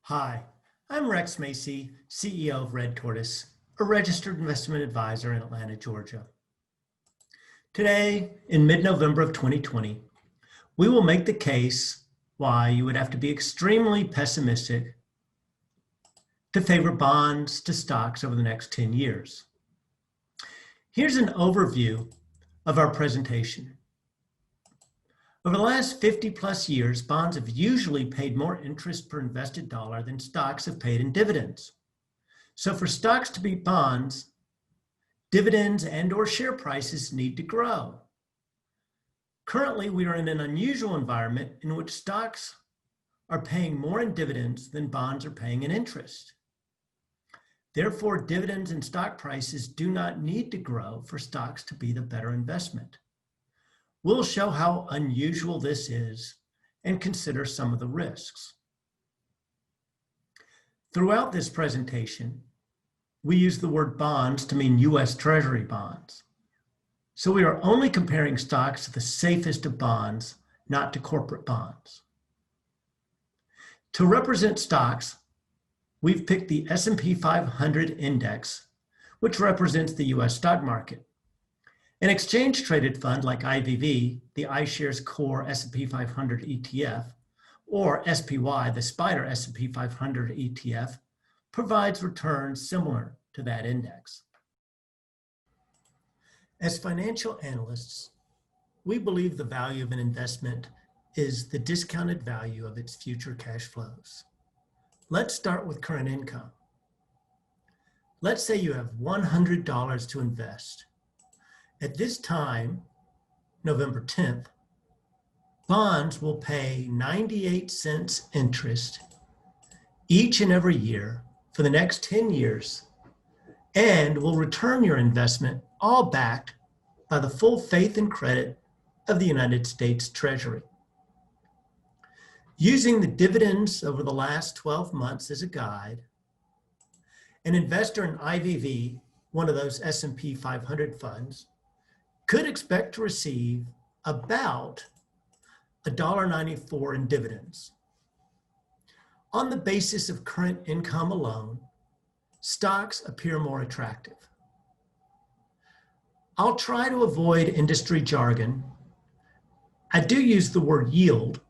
Hi, I'm Rex Macy, CEO of Red Tortoise, a registered investment advisor in Atlanta, Georgia. Today, in mid-November of 2020, we will make the case why you would have to be extremely pessimistic to favor bonds to stocks over the next 10 years. Here's an overview of our presentation. Over the last 50 plus years, bonds have usually paid more interest per invested dollar than stocks have paid in dividends. So for stocks to beat bonds, dividends and/or share prices need to grow. Currently, we are in an unusual environment in which stocks are paying more in dividends than bonds are paying in interest. Therefore, dividends and stock prices do not need to grow for stocks to be the better investment. We'll show how unusual this is and consider some of the risks. Throughout this presentation, we use the word bonds to mean U.S. Treasury bonds. So we are only comparing stocks to the safest of bonds, not to corporate bonds. To represent stocks, we've picked the S&P 500 index, which represents the U.S. stock market. An exchange-traded fund like IVV, the iShares Core S&P 500 ETF, or SPY, the Spider S&P 500 ETF, provides returns similar to that index. As financial analysts, we believe the value of an investment is the discounted value of its future cash flows. Let's start with current income. Let's say you have $100 to invest. At this time, November 10th, bonds will pay 98 cents interest each and every year for the next 10 years and will return your investment all backed by the full faith and credit of the United States Treasury. Using the dividends over the last 12 months as a guide, an investor in IVV, one of those S&P 500 funds, could expect to receive about $1.94 in dividends. On the basis of current income alone, stocks appear more attractive. I'll try to avoid industry jargon. I do use the word yield,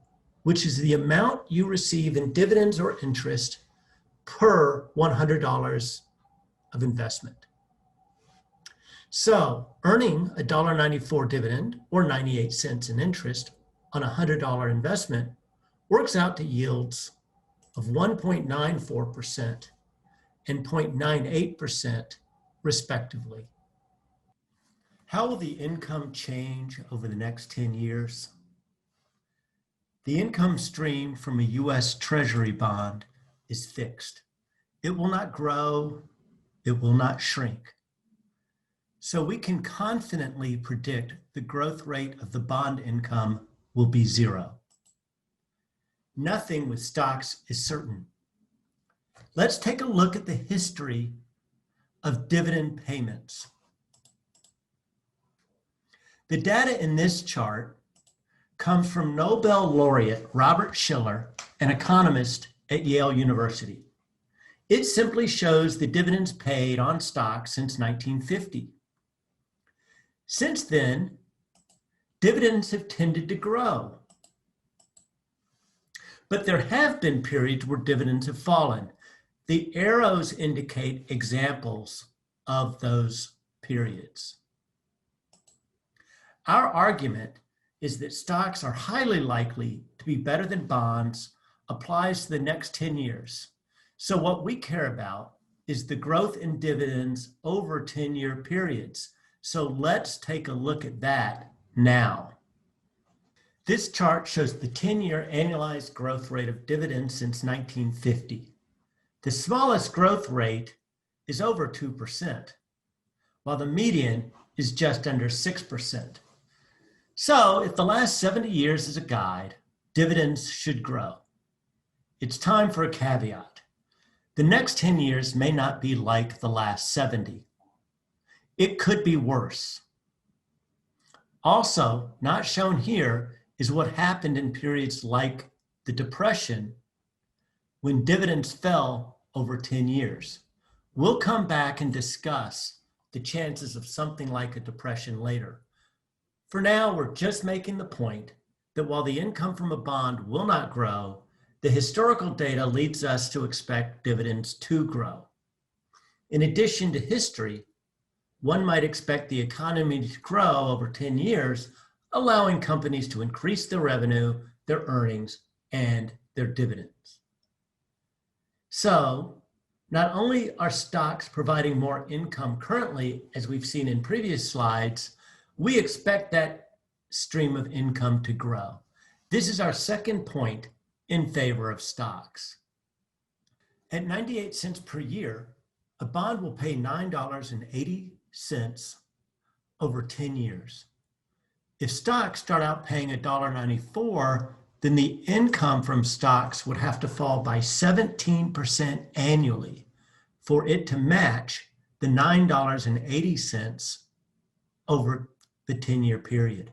which is the amount you receive in dividends or interest per $100 of investment. So earning a $1.94 dividend or 98 cents in interest on a $100 investment works out to yields of 1.94% and 0.98% respectively. How will the income change over the next 10 years? The income stream from a U.S. Treasury bond is fixed. It will not grow, it will not shrink. So we can confidently predict the growth rate of the bond income will be zero. Nothing with stocks is certain. Let's take a look at the history of dividend payments. The data in this chart comes from Nobel laureate Robert Shiller, an economist at Yale University. It simply shows the dividends paid on stocks since 1950. Since then, dividends have tended to grow. But there have been periods where dividends have fallen. The arrows indicate examples of those periods. Our argument is that stocks are highly likely to be better than bonds applies to the next 10 years. So what we care about is the growth in dividends over 10-year periods. So let's take a look at that now. This chart shows the 10-year annualized growth rate of dividends since 1950. The smallest growth rate is over 2%, while the median is just under 6%. So if the last 70 years is a guide, dividends should grow. It's time for a caveat. The next 10 years may not be like the last 70. It could be worse. Also, not shown here is what happened in periods like the Depression when dividends fell over 10 years. We'll come back and discuss the chances of something like a depression later. For now, we're just making the point that while the income from a bond will not grow, the historical data leads us to expect dividends to grow. In addition to history, one might expect the economy to grow over 10 years, allowing companies to increase their revenue, their earnings, and their dividends. So, not only are stocks providing more income currently, as we've seen in previous slides, we expect that stream of income to grow. This is our second point in favor of stocks. At 98 cents per year, a bond will pay $9.80 over 10 years. If stocks start out paying $1.94, then the income from stocks would have to fall by 17% annually for it to match the $9.80 over the 10-year period.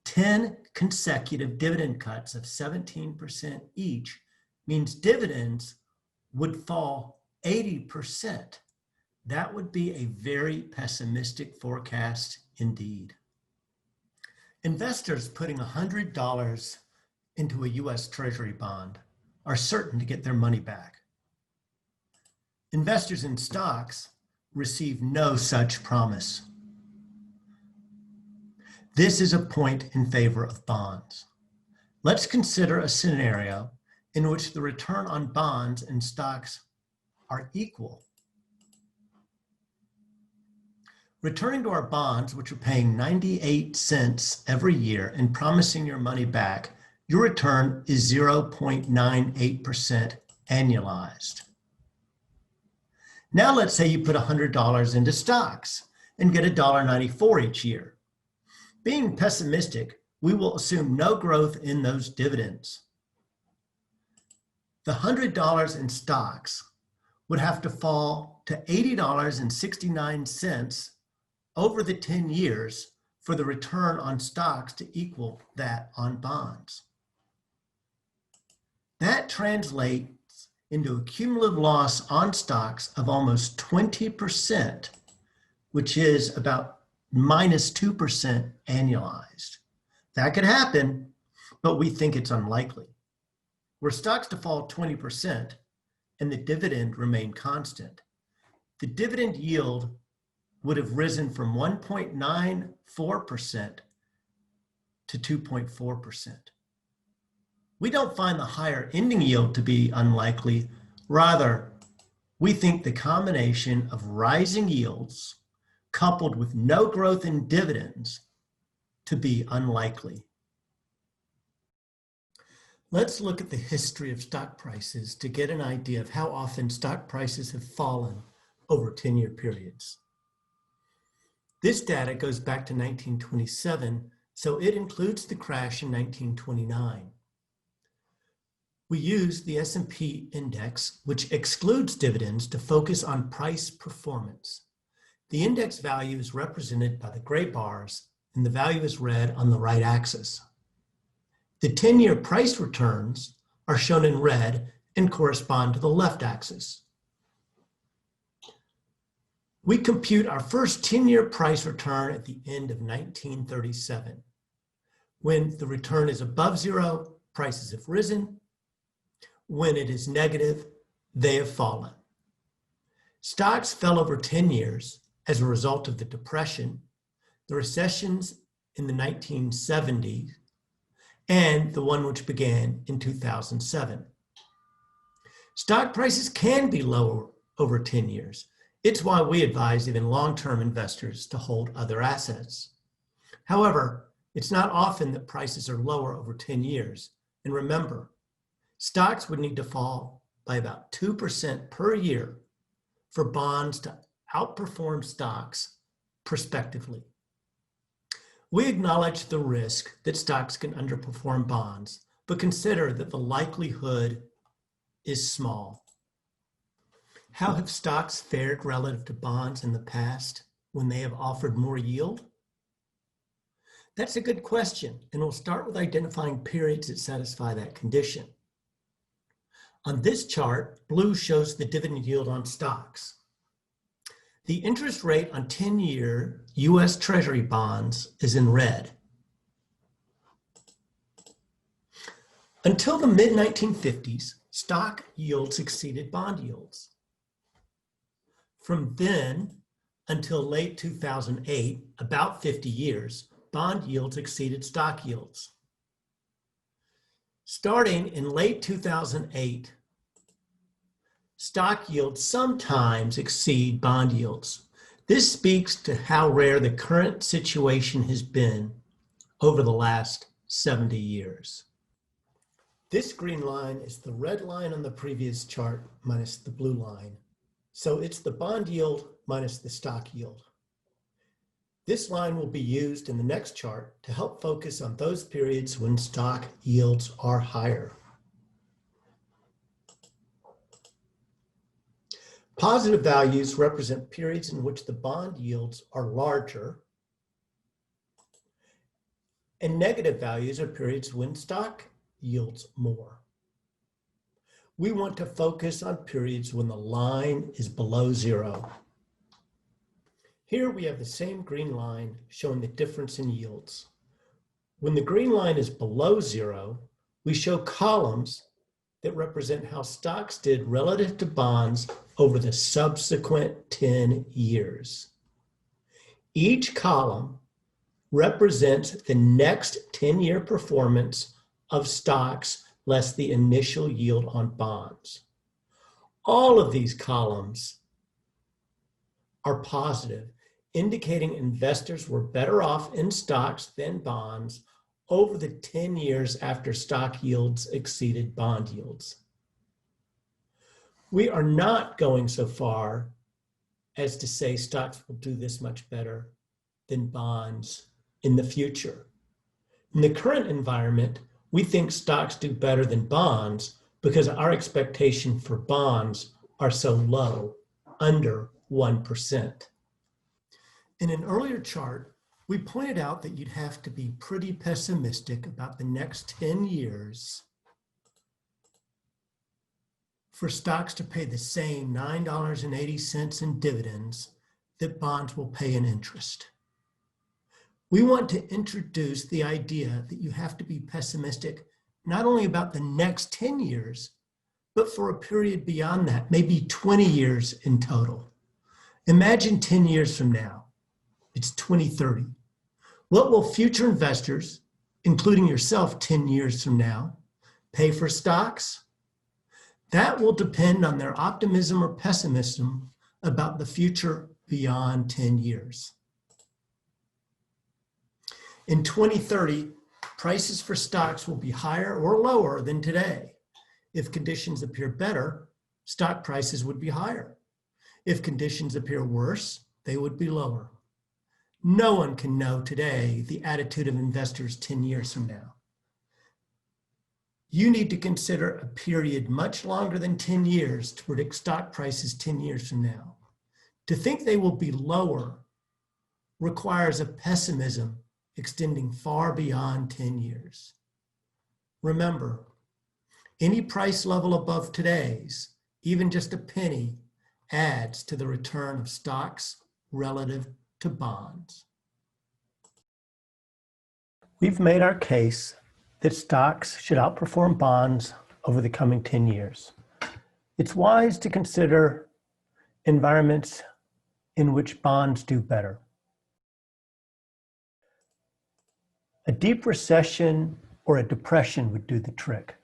10 consecutive dividend cuts of 17% each means dividends would fall 80%. That would be a very pessimistic forecast indeed. Investors putting $100 into a U.S. Treasury bond are certain to get their money back. Investors in stocks receive no such promise. This is a point in favor of bonds. Let's consider a scenario in which the return on bonds and stocks are equal. Returning to our bonds, which are paying 98 cents every year and promising your money back, your return is 0.98% annualized. Now let's say you put $100 into stocks and get $1.94 each year. Being pessimistic, we will assume no growth in those dividends. The $100 in stocks would have to fall to $80.69 over the 10 years for the return on stocks to equal that on bonds. That translates into a cumulative loss on stocks of almost 20%, which is about minus 2% annualized. That could happen, but we think it's unlikely. Were stocks to fall 20% and the dividend remain constant, the dividend yield would have risen from 1.94% to 2.4%. We don't find the higher ending yield to be unlikely. Rather, we think the combination of rising yields coupled with no growth in dividends to be unlikely. Let's look at the history of stock prices to get an idea of how often stock prices have fallen over 10-year periods. This data goes back to 1927, so it includes the crash in 1929. We use the S&P index, which excludes dividends, to focus on price performance. The index value is represented by the gray bars, and the value is red on the right axis. The 10-year price returns are shown in red and correspond to the left axis. We compute our first 10-year price return at the end of 1937. When the return is above zero, prices have risen. When it is negative, they have fallen. Stocks fell over 10 years as a result of the Depression, the recessions in the 1970s, and the one which began in 2007. Stock prices can be lower over 10 years. It's why we advise even long-term investors to hold other assets. However, it's not often that prices are lower over 10 years. And remember, stocks would need to fall by about 2% per year for bonds to outperform stocks prospectively. We acknowledge the risk that stocks can underperform bonds, but consider that the likelihood is small. How have stocks fared relative to bonds in the past when they have offered more yield? That's a good question, and we'll start with identifying periods that satisfy that condition. On this chart, blue shows the dividend yield on stocks. The interest rate on 10-year U.S. Treasury bonds is in red. Until the mid-1950s, stock yields exceeded bond yields. From then until late 2008, about 50 years, bond yields exceeded stock yields. Starting in late 2008, stock yields sometimes exceed bond yields. This speaks to how rare the current situation has been over the last 70 years. This green line is the red line on the previous chart minus the blue line. So it's the bond yield minus the stock yield. This line will be used in the next chart to help focus on those periods when stock yields are higher. Positive values represent periods in which the bond yields are larger, and negative values are periods when stock yields more. We want to focus on periods when the line is below zero. Here we have the same green line showing the difference in yields. When the green line is below zero, we show columns that represent how stocks did relative to bonds over the subsequent 10 years. Each column represents the next 10-year performance of stocks less the initial yield on bonds. All of these columns are positive, indicating investors were better off in stocks than bonds over the 10 years after stock yields exceeded bond yields. We are not going so far as to say stocks will do this much better than bonds in the future. In the current environment, we think stocks do better than bonds because our expectation for bonds are so low, under 1%. In an earlier chart, we pointed out that you'd have to be pretty pessimistic about the next 10 years for stocks to pay the same $9.80 in dividends that bonds will pay in interest. We want to introduce the idea that you have to be pessimistic not only about the next 10 years, but for a period beyond that, maybe 20 years in total. Imagine 10 years from now, it's 2030. What will future investors, including yourself 10 years from now, pay for stocks? That will depend on their optimism or pessimism about the future beyond 10 years. In 2030, prices for stocks will be higher or lower than today. If conditions appear better, stock prices would be higher. If conditions appear worse, they would be lower. No one can know today the attitude of investors 10 years from now. You need to consider a period much longer than 10 years to predict stock prices 10 years from now. To think they will be lower requires a pessimism extending far beyond 10 years. Remember, any price level above today's, even just a penny, adds to the return of stocks relative to bonds. We've made our case that stocks should outperform bonds over the coming 10 years. It's wise to consider environments in which bonds do better. A deep recession or a depression would do the trick.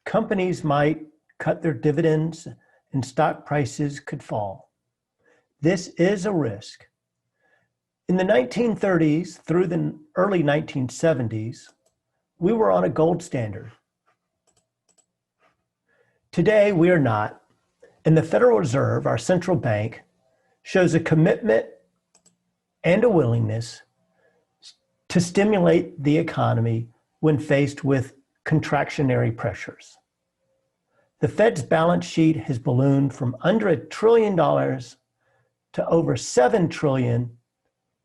Companies might cut their dividends and stock prices could fall. This is a risk. In the 1930s through the early 1970s, we were on a gold standard. Today, we are not, and the Federal Reserve, our central bank, shows a commitment and a willingness to stimulate the economy when faced with contractionary pressures. The Fed's balance sheet has ballooned from under $1 trillion to over $7 trillion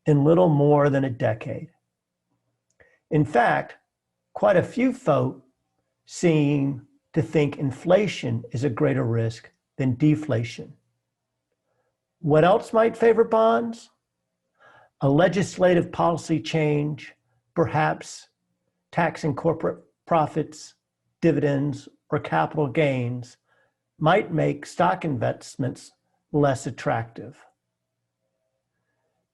in little more than a decade. In fact, quite a few folk seem to think inflation is a greater risk than deflation. What else might favor bonds? A legislative policy change, perhaps taxing corporate profits, dividends, or capital gains, might make stock investments less attractive.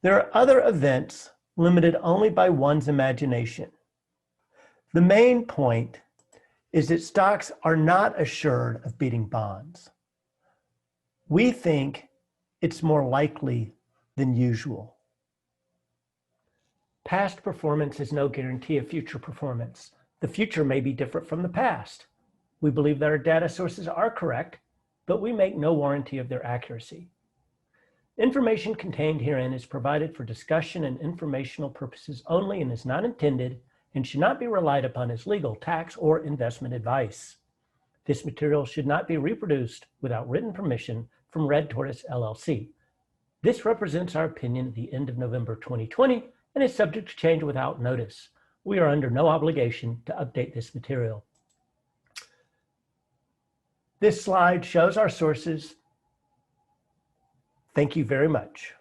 There are other events limited only by one's imagination. The main point is that stocks are not assured of beating bonds. We think it's more likely than usual. Past performance is no guarantee of future performance. The future may be different from the past. We believe that our data sources are correct, but we make no warranty of their accuracy. Information contained herein is provided for discussion and informational purposes only and is not intended and should not be relied upon as legal, tax, or investment advice. This material should not be reproduced without written permission from Red Tortoise LLC. This represents our opinion at the end of November 2020 and is subject to change without notice. We are under no obligation to update this material. This slide shows our sources. Thank you very much.